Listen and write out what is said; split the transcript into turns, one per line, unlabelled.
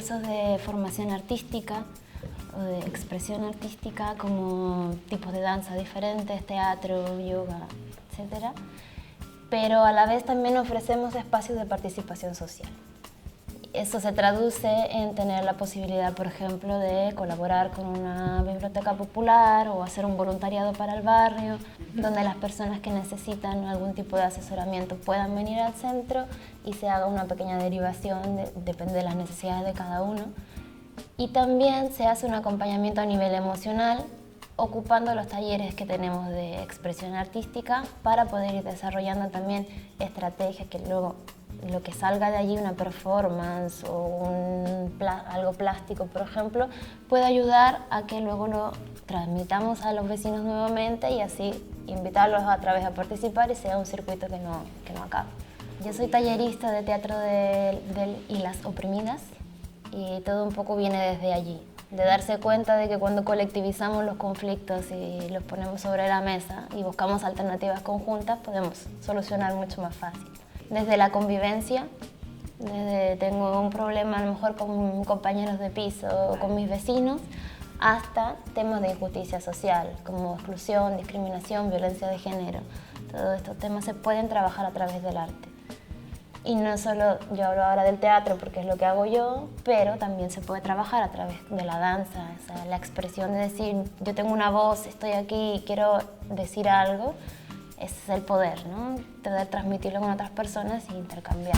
cursos de formación artística o de expresión artística, como tipos de danza diferentes, teatro, yoga, etc. Pero a la vez también ofrecemos espacios de participación social. Eso se traduce en tener la posibilidad, por ejemplo, de colaborar con una biblioteca popular o hacer un voluntariado para el barrio, donde las personas que necesitan algún tipo de asesoramiento puedan venir al centro y se haga una pequeña derivación, depende de las necesidades de cada uno. Y también se hace un acompañamiento a nivel emocional, ocupando los talleres que tenemos de expresión artística para poder ir desarrollando también estrategias que luego lo que salga de allí, una performance o algo plástico, por ejemplo, puede ayudar a que luego lo transmitamos a los vecinos nuevamente y así invitarlos a través a participar y sea un circuito que no acabe. Yo soy tallerista de teatro y las oprimidas y todo un poco viene desde allí, de darse cuenta de que cuando colectivizamos los conflictos y los ponemos sobre la mesa y buscamos alternativas conjuntas, podemos solucionar mucho más fácil. Desde la convivencia, desde tengo un problema a lo mejor con compañeros de piso o con mis vecinos, hasta temas de injusticia social, como exclusión, discriminación, violencia de género. Todos estos temas se pueden trabajar a través del arte. Y no solo, yo hablo ahora del teatro porque es lo que hago yo, pero también se puede trabajar a través de la danza, o sea, la expresión de decir, yo tengo una voz, estoy aquí y quiero decir algo. Ese es el poder, ¿no? Poder transmitirlo con otras personas e intercambiar.